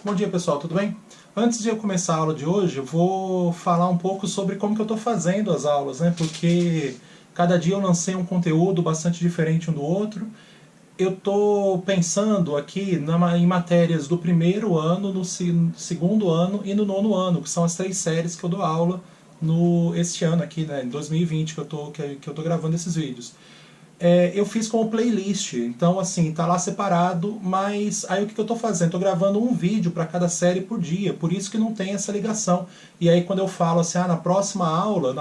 Bom dia pessoal, tudo bem? Antes de eu começar a aula de hoje, eu vou falar um pouco sobre como que eu estou fazendo as aulas, né? Porque cada dia eu lancei um conteúdo bastante diferente um do outro. Eu estou pensando aqui em matérias do primeiro ano, no segundo ano e no nono ano, que são as 3 séries que eu dou aula este ano aqui, né, em 2020, que eu tô gravando esses vídeos. Eu fiz como playlist, então assim, tá lá separado, mas aí o que eu tô fazendo? Tô gravando um vídeo para cada série por dia, por isso que não tem essa ligação. E aí quando eu falo assim, na próxima aula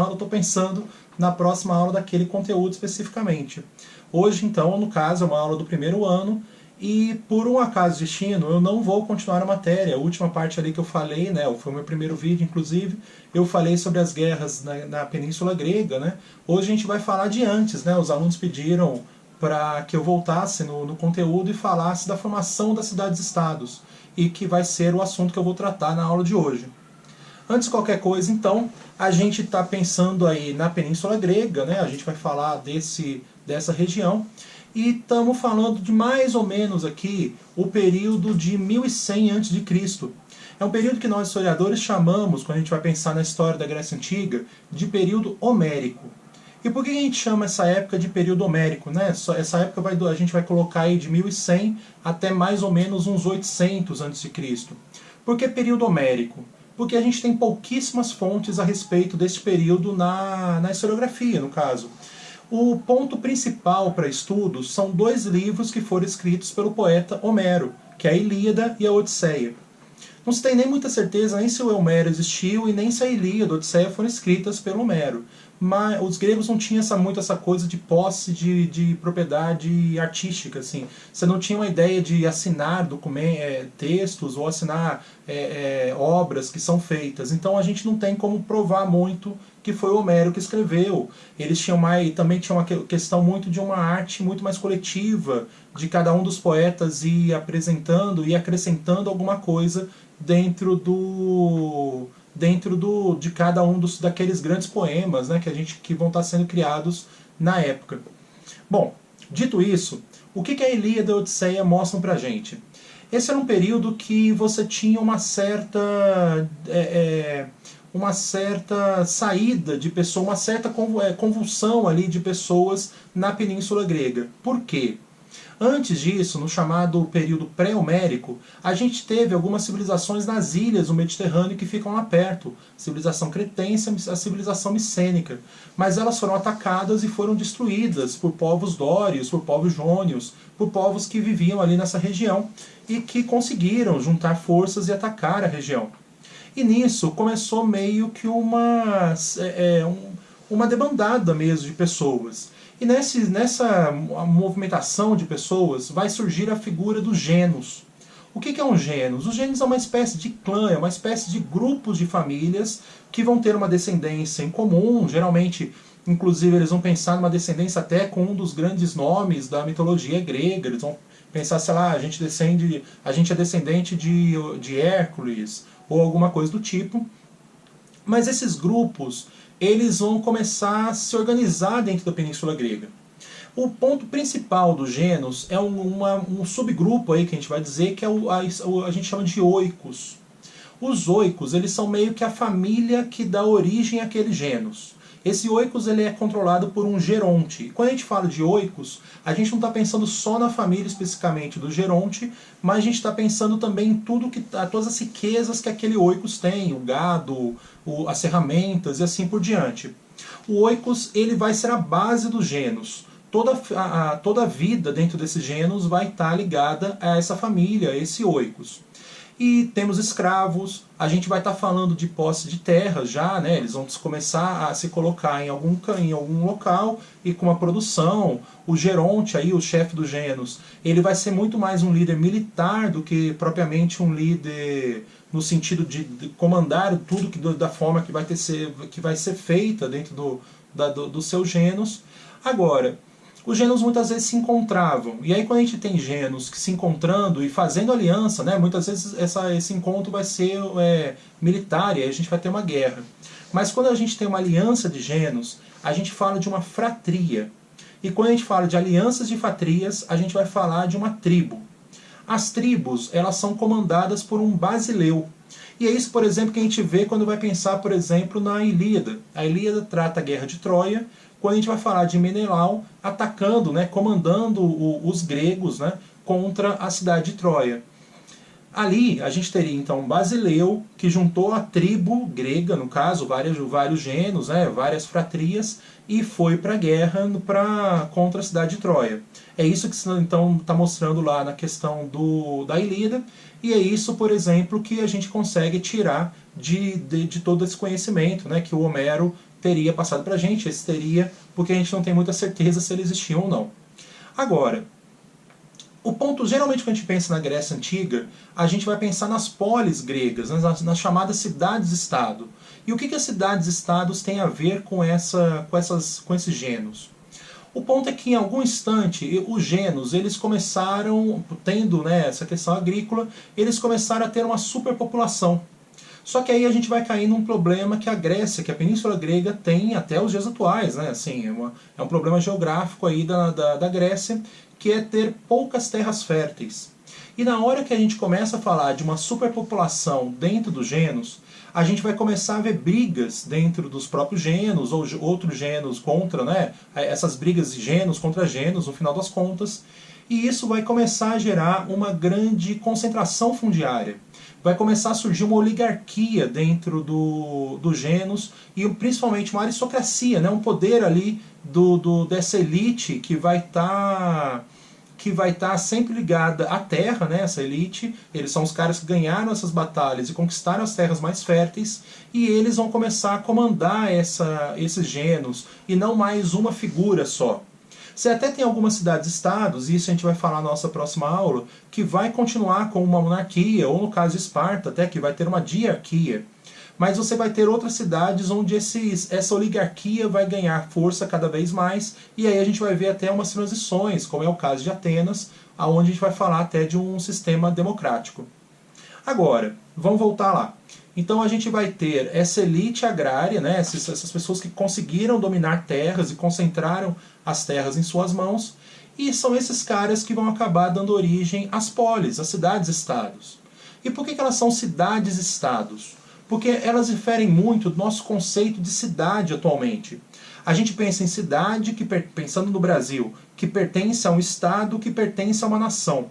eu tô pensando na próxima aula daquele conteúdo especificamente. Hoje então, no caso, é uma aula do primeiro ano, e por um acaso destino, eu não vou continuar a matéria. A última parte ali que eu falei, né, foi o meu primeiro vídeo, inclusive, eu falei sobre as guerras na Península Grega, né? Hoje a gente vai falar de antes, né? Os alunos pediram para que eu voltasse no conteúdo e falasse da formação das cidades-estados, e que vai ser o assunto que eu vou tratar na aula de hoje. Antes de qualquer coisa, então, a gente está pensando aí na Península Grega, né? A gente vai falar dessa região. E estamos falando de mais ou menos aqui o período de 1100 a.C. É um período que nós historiadores chamamos, quando a gente vai pensar na história da Grécia Antiga, de período homérico. E por que a gente chama essa época de período homérico, né? Essa época a gente vai colocar aí de 1100 até mais ou menos uns 800 a.C. Por que período homérico? Porque a gente tem pouquíssimas fontes a respeito desse período na historiografia, no caso. O ponto principal para estudos são 2 livros que foram escritos pelo poeta Homero, que é a Ilíada e a Odisseia. Não se tem nem muita certeza nem se o Homero existiu e nem se a Ilíada e a Odisseia foram escritas pelo Homero. Mas os gregos não tinham muito essa coisa de posse de propriedade artística. Assim. Você não tinha uma ideia de assinar textos ou assinar obras que são feitas. Então a gente não tem como provar muito que foi o Homero que escreveu. Eles também tinham uma questão muito de uma arte muito mais coletiva, de cada um dos poetas ir apresentando e acrescentando alguma coisa de cada um daqueles grandes poemas, né, que vão estar sendo criados na época. Bom, dito isso, o que a Ilíada e a Odisseia mostram pra gente? Esse era um período que você tinha uma certa saída de pessoas, uma certa convulsão ali de pessoas na Península Grega. Por quê? Antes disso, no chamado período pré-homérico, a gente teve algumas civilizações nas ilhas do Mediterrâneo que ficam lá perto. A civilização cretense, a civilização micênica. Mas elas foram atacadas e foram destruídas por povos dórios, por povos jônios, por povos que viviam ali nessa região e que conseguiram juntar forças e atacar a região. E nisso começou meio que uma debandada mesmo de pessoas. E nessa movimentação de pessoas vai surgir a figura dos gênos. O que é um gênus? Os gênus é uma espécie de clã, é uma espécie de grupos de famílias que vão ter uma descendência em comum, geralmente, inclusive eles vão pensar numa descendência até com um dos grandes nomes da mitologia grega, eles vão pensar, sei lá, a gente é descendente de Hércules, ou alguma coisa do tipo. Mas esses grupos, eles vão começar a se organizar dentro da Península Grega. O ponto principal do gênus é um subgrupo aí que a gente vai dizer que a gente chama de oikos. Os oikos, eles são meio que a família que dá origem àquele gênus. Esse oikos ele é controlado por um geronte. E quando a gente fala de oikos, a gente não está pensando só na família especificamente do geronte, mas a gente está pensando também em todas as riquezas que aquele oikos tem, o gado, as ferramentas e assim por diante. O oikos ele vai ser a base do gênus. Toda a vida dentro desse gênus vai estar ligada a essa família, a esse oikos. E temos escravos, a gente vai estar falando de posse de terras já, né? Eles vão começar a se colocar em algum local e com uma produção. O geronte, aí, o chefe do gênus, ele vai ser muito mais um líder militar do que propriamente um líder no sentido de comandar tudo da forma que vai ser feita dentro do seu gênus. Agora, os gênus muitas vezes se encontravam. E aí quando a gente tem gênus que se encontrando e fazendo aliança, né, muitas vezes esse encontro vai ser militar e aí a gente vai ter uma guerra. Mas quando a gente tem uma aliança de gênus, a gente fala de uma fratria. E quando a gente fala de alianças de fratrias, a gente vai falar de uma tribo. As tribos, elas são comandadas por um basileu. E é isso, por exemplo, que a gente vê quando vai pensar, por exemplo, na Ilíada. A Ilíada trata a Guerra de Troia, quando a gente vai falar de Menelau atacando, né, comandando os gregos, né, contra a cidade de Troia. Ali a gente teria então Basileu, que juntou a tribo grega, no caso, vários genos, né, várias fratrias, e foi para a guerra contra a cidade de Troia. É isso que então está mostrando lá na questão da Ilíada, e é isso, por exemplo, que a gente consegue tirar de todo esse conhecimento, né, que o Homero teria passado para a gente. Esse teria, porque a gente não tem muita certeza se ele existia ou não. Agora, o ponto, geralmente, quando a gente pensa na Grécia Antiga, a gente vai pensar nas polis gregas, nas chamadas cidades-estado. E o que as cidades-estados têm a ver com esses genos? O ponto é que, em algum instante, os genos, eles começaram, tendo, né, essa questão agrícola, eles começaram a ter uma superpopulação. Só que aí a gente vai cair num problema que a Grécia, que a Península Grega tem até os dias atuais, né? Assim, é um problema geográfico aí da Grécia, que é ter poucas terras férteis. E na hora que a gente começa a falar de uma superpopulação dentro dos genos, a gente vai começar a ver brigas dentro dos próprios genos, ou outros genos contra, né? Essas brigas de genos contra genos, no final das contas. E isso vai começar a gerar uma grande concentração fundiária. Vai começar a surgir uma oligarquia dentro dos genos e principalmente uma aristocracia, né? Um poder ali dessa elite que vai estar sempre ligada à terra, né? Essa elite. Eles são os caras que ganharam essas batalhas e conquistaram as terras mais férteis, e eles vão começar a comandar esses genos, e não mais uma figura só. Você até tem algumas cidades-estados, e isso a gente vai falar na nossa próxima aula, que vai continuar com uma monarquia, ou no caso de Esparta até, que vai ter uma diarquia. Mas você vai ter outras cidades onde essa oligarquia vai ganhar força cada vez mais, e aí a gente vai ver até umas transições, como é o caso de Atenas, onde a gente vai falar até de um sistema democrático. Agora, vamos voltar lá. Então a gente vai ter essa elite agrária, né, essas pessoas que conseguiram dominar terras e concentraram as terras em suas mãos, e são esses caras que vão acabar dando origem às polis, às cidades-estados. E por que elas são cidades-estados? Porque elas diferem muito do nosso conceito de cidade atualmente. A gente pensa em cidade, pensando no Brasil, que pertence a um estado, que pertence a uma nação.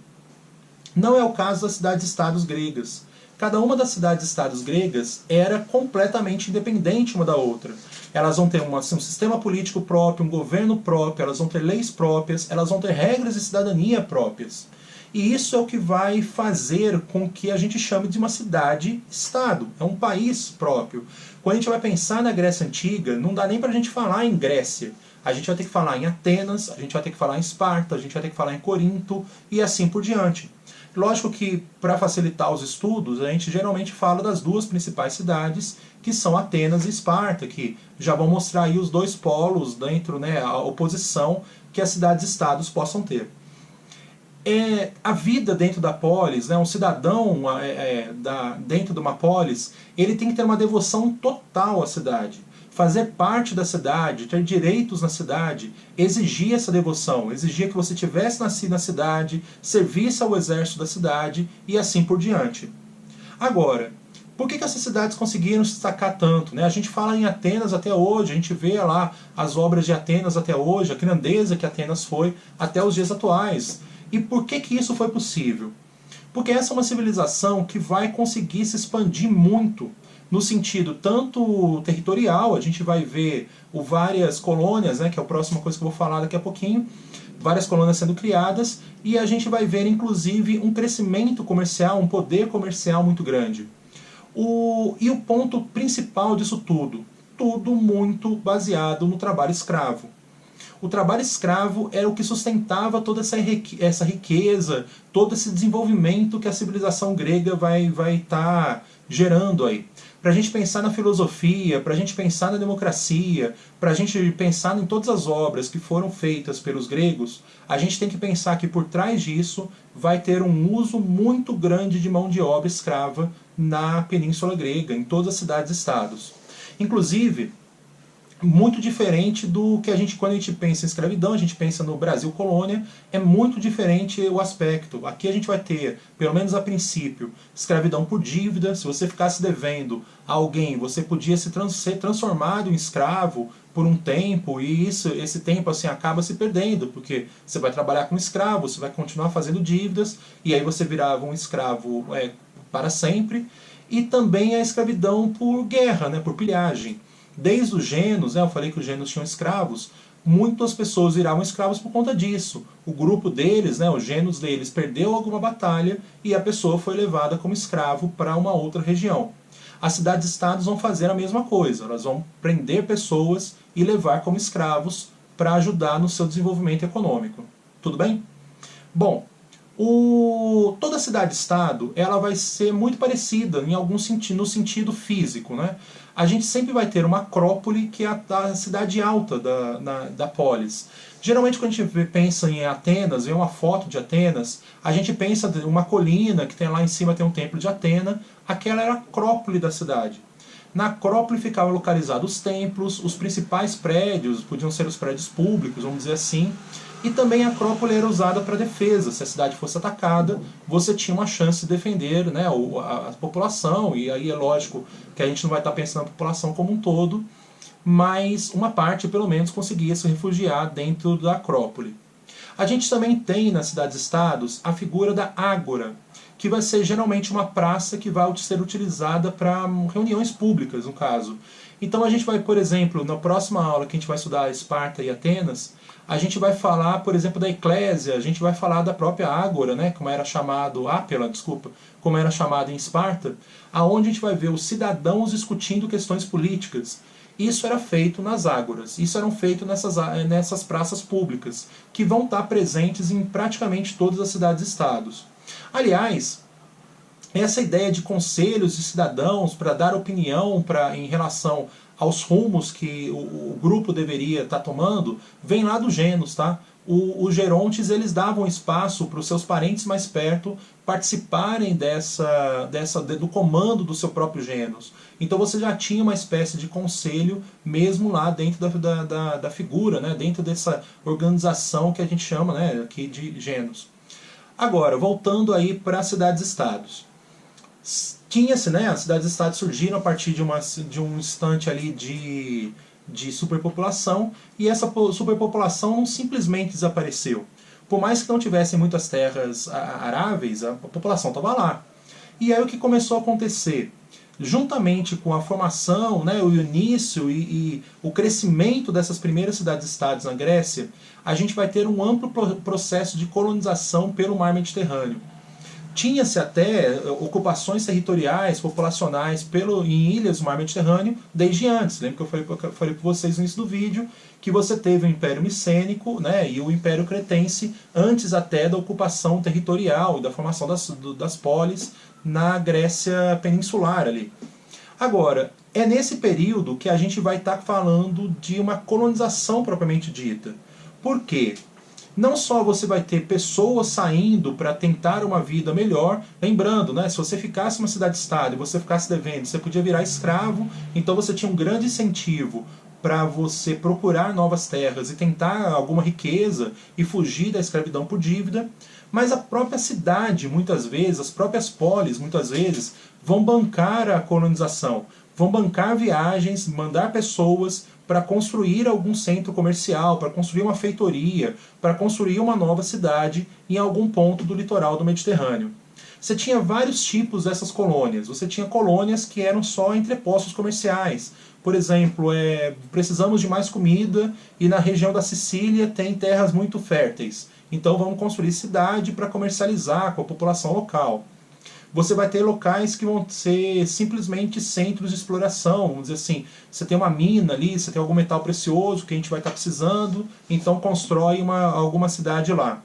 Não é o caso das cidades-estados gregas. Cada uma das cidades-estados gregas era completamente independente uma da outra. Elas vão ter um sistema político próprio, um governo próprio, elas vão ter leis próprias, elas vão ter regras de cidadania próprias. E isso é o que vai fazer com que a gente chame de uma cidade-estado. É um país próprio. Quando a gente vai pensar na Grécia Antiga, não dá nem para a gente falar em Grécia. A gente vai ter que falar em Atenas, a gente vai ter que falar em Esparta, a gente vai ter que falar em Corinto e assim por diante. Lógico que, para facilitar os estudos, a gente geralmente fala das duas principais cidades, que são Atenas e Esparta, que já vão mostrar aí os dois polos dentro, né, a oposição que as cidades-estados possam ter. A vida dentro da polis, né, um cidadão dentro de uma polis, ele tem que ter uma devoção total à cidade. Fazer parte da cidade, ter direitos na cidade, exigia essa devoção, exigia que você tivesse nascido na cidade, servisse ao exército da cidade e assim por diante. Agora, por que essas cidades conseguiram se destacar tanto? Né? A gente fala em Atenas até hoje, a gente vê lá as obras de Atenas até hoje, a grandeza que Atenas foi até os dias atuais. E por que isso foi possível? Porque essa é uma civilização que vai conseguir se expandir muito, no sentido tanto territorial, a gente vai ver várias colônias, né, que é a próxima coisa que eu vou falar daqui a pouquinho, várias colônias sendo criadas, e a gente vai ver inclusive um crescimento comercial, um poder comercial muito grande. E o ponto principal disso tudo muito baseado no trabalho escravo. O trabalho escravo era o que sustentava toda essa riqueza, todo esse desenvolvimento que a civilização grega vai estar gerando aí. Para a gente pensar na filosofia, para a gente pensar na democracia, para a gente pensar em todas as obras que foram feitas pelos gregos, a gente tem que pensar que por trás disso vai ter um uso muito grande de mão de obra escrava na Península Grega, em todas as cidades-estados. Inclusive, muito diferente do que quando a gente pensa em escravidão, a gente pensa no Brasil colônia, é muito diferente o aspecto. Aqui a gente vai ter, pelo menos a princípio, escravidão por dívida. Se você ficasse devendo a alguém, você podia ser transformado em escravo por um tempo, e esse tempo assim acaba se perdendo, porque você vai trabalhar como escravo, você vai continuar fazendo dívidas, e aí você virava um escravo para sempre. E também a escravidão por guerra, né, por pilhagem. Desde os gênos, eu falei que os gênos tinham escravos, muitas pessoas viravam escravos por conta disso. O grupo deles, os gênos deles, perdeu alguma batalha e a pessoa foi levada como escravo para uma outra região. As cidades-estados vão fazer a mesma coisa, elas vão prender pessoas e levar como escravos para ajudar no seu desenvolvimento econômico. Tudo bem? Bom, toda cidade-estado ela vai ser muito parecida em algum sentido, no sentido físico, né? A gente sempre vai ter uma acrópole, que é a cidade alta da polis. Geralmente quando a gente pensa em Atenas, vê uma foto de Atenas, a gente pensa em uma colina que tem lá em cima, tem um templo de Atena, aquela era a acrópole da cidade. Na acrópole ficavam localizados os templos, os principais prédios, podiam ser os prédios públicos, vamos dizer assim, e também a acrópole era usada para defesa. Se a cidade fosse atacada, você tinha uma chance de defender, né, a população, e aí é lógico que a gente não vai estar pensando na população como um todo, mas uma parte pelo menos conseguia se refugiar dentro da acrópole. A gente também tem nas cidades-estados a figura da ágora, que vai ser geralmente uma praça que vai ser utilizada para reuniões públicas, no caso. Então a gente vai, por exemplo, na próxima aula que a gente vai estudar Esparta e Atenas, a gente vai falar, por exemplo, da Eclésia, a gente vai falar da própria Ágora, né, como era chamado, Ápela, desculpa, como era chamado em Esparta, aonde a gente vai ver os cidadãos discutindo questões políticas. Isso era feito nas ágoras, isso era feito nessas praças públicas, que vão estar presentes em praticamente todas as cidades-estados. Aliás, essa ideia de conselhos de cidadãos para dar opinião em relação aos rumos que o grupo deveria estar tomando, vem lá do Genos, tá? Os gerontes, eles davam espaço para os seus parentes mais perto participarem do comando do seu próprio Genos. Então você já tinha uma espécie de conselho mesmo lá dentro da figura, né? Dentro dessa organização que a gente chama, né, aqui de Genos. Agora, voltando aí para as cidades-estados. Tinha-se, né, as cidades-estados surgiram a partir de um instante ali de superpopulação, e essa superpopulação não simplesmente desapareceu. Por mais que não tivessem muitas terras aráveis, a população estava lá. E aí o que começou a acontecer? Juntamente com a formação, né, o início e o crescimento dessas primeiras cidades-estados na Grécia, a gente vai ter um amplo processo de colonização pelo mar Mediterrâneo. Tinha-se até ocupações territoriais, populacionais em ilhas do mar Mediterrâneo desde antes. Lembra que eu falei para vocês no início do vídeo que você teve o Império Micênico, né, e o Império Cretense antes até da ocupação territorial e da formação das polis na Grécia peninsular ali. Agora, é nesse período que a gente vai estar falando de uma colonização propriamente dita. Por quê? Não só você vai ter pessoas saindo para tentar uma vida melhor, lembrando, né, se você ficasse numa cidade-estado e você ficasse devendo, você podia virar escravo, então você tinha um grande incentivo para você procurar novas terras e tentar alguma riqueza e fugir da escravidão por dívida, mas a própria cidade, muitas vezes, as próprias polis, muitas vezes, vão bancar a colonização, vão bancar viagens, mandar pessoas para construir algum centro comercial, para construir uma feitoria, para construir uma nova cidade em algum ponto do litoral do Mediterrâneo. Você tinha vários tipos dessas colônias. Você tinha colônias que eram só entrepostos comerciais. Por exemplo, precisamos de mais comida e na região da Sicília tem terras muito férteis. Então vamos construir cidade para comercializar com a população local. Você vai ter locais que vão ser simplesmente centros de exploração. Vamos dizer assim, você tem uma mina ali, você tem algum metal precioso que a gente vai estar precisando, então constrói alguma cidade lá.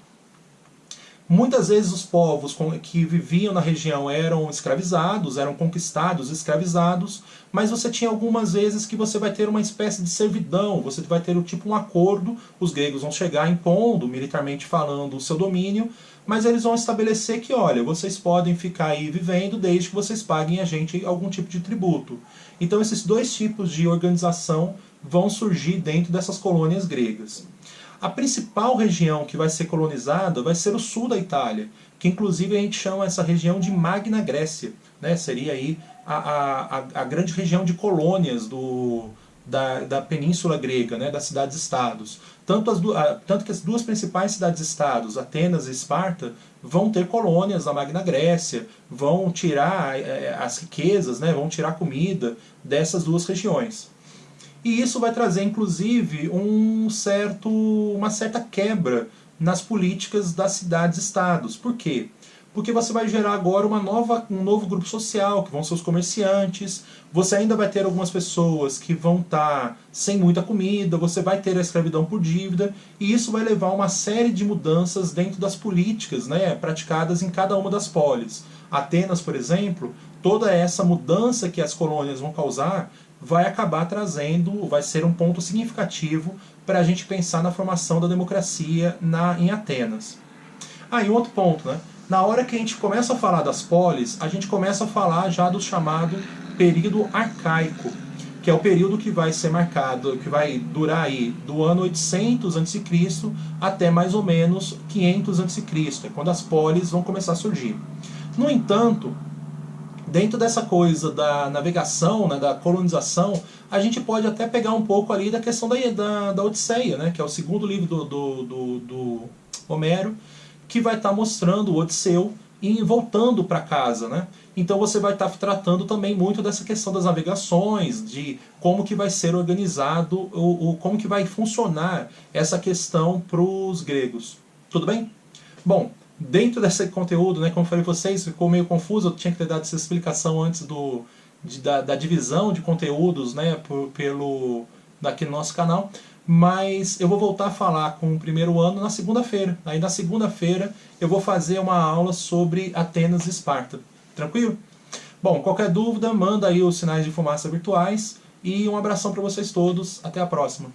Muitas vezes os povos que viviam na região eram escravizados, eram conquistados, escravizados, mas você tinha algumas vezes que você vai ter uma espécie de servidão, você vai ter tipo um acordo, os gregos vão chegar impondo, militarmente falando, o seu domínio, mas eles vão estabelecer que, olha, vocês podem ficar aí vivendo desde que vocês paguem a gente algum tipo de tributo. Então esses dois tipos de organização vão surgir dentro dessas colônias gregas. A principal região que vai ser colonizada vai ser o sul da Itália, que inclusive a gente chama essa região de Magna Grécia, né? Seria aí a grande região de colônias da Península Grega, né? Das cidades-estados. Tanto que as duas principais cidades-estados, Atenas e Esparta, vão ter colônias na Magna Grécia, vão tirar as riquezas, né? Vão tirar comida dessas duas regiões. E isso vai trazer, inclusive, uma certa quebra nas políticas das cidades-estados. Por quê? Porque você vai gerar agora um novo grupo social, que vão ser os comerciantes, você ainda vai ter algumas pessoas que vão estar sem muita comida, você vai ter a escravidão por dívida, e isso vai levar a uma série de mudanças dentro das políticas, né, praticadas em cada uma das polis. Atenas, por exemplo, toda essa mudança que as colônias vão causar vai acabar trazendo, vai ser um ponto significativo para a gente pensar na formação da democracia em Atenas. E um outro ponto, né? Na hora que a gente começa a falar das polis, a gente começa a falar já do chamado período arcaico, que é o período que vai ser marcado, que vai durar aí do ano 800 a.C. até mais ou menos 500 a.C., é quando as polis vão começar a surgir. No entanto, dentro dessa coisa da navegação, né, da colonização, a gente pode até pegar um pouco ali da questão da Odisseia, né, que é o segundo livro do Homero, que vai estar mostrando o Odisseu voltando para casa, né? Então você vai estar tratando também muito dessa questão das navegações, de como que vai ser organizado, como que vai funcionar essa questão para os gregos. Tudo bem? Bom, dentro desse conteúdo, né, como eu falei para vocês, ficou meio confuso, eu tinha que ter dado essa explicação antes da divisão de conteúdos, né, daqui no nosso canal, mas eu vou voltar a falar com o primeiro ano na segunda-feira. Aí na segunda-feira eu vou fazer uma aula sobre Atenas e Esparta. Tranquilo? Bom, qualquer dúvida, manda aí os sinais de fumaça virtuais e um abração para vocês todos. Até a próxima.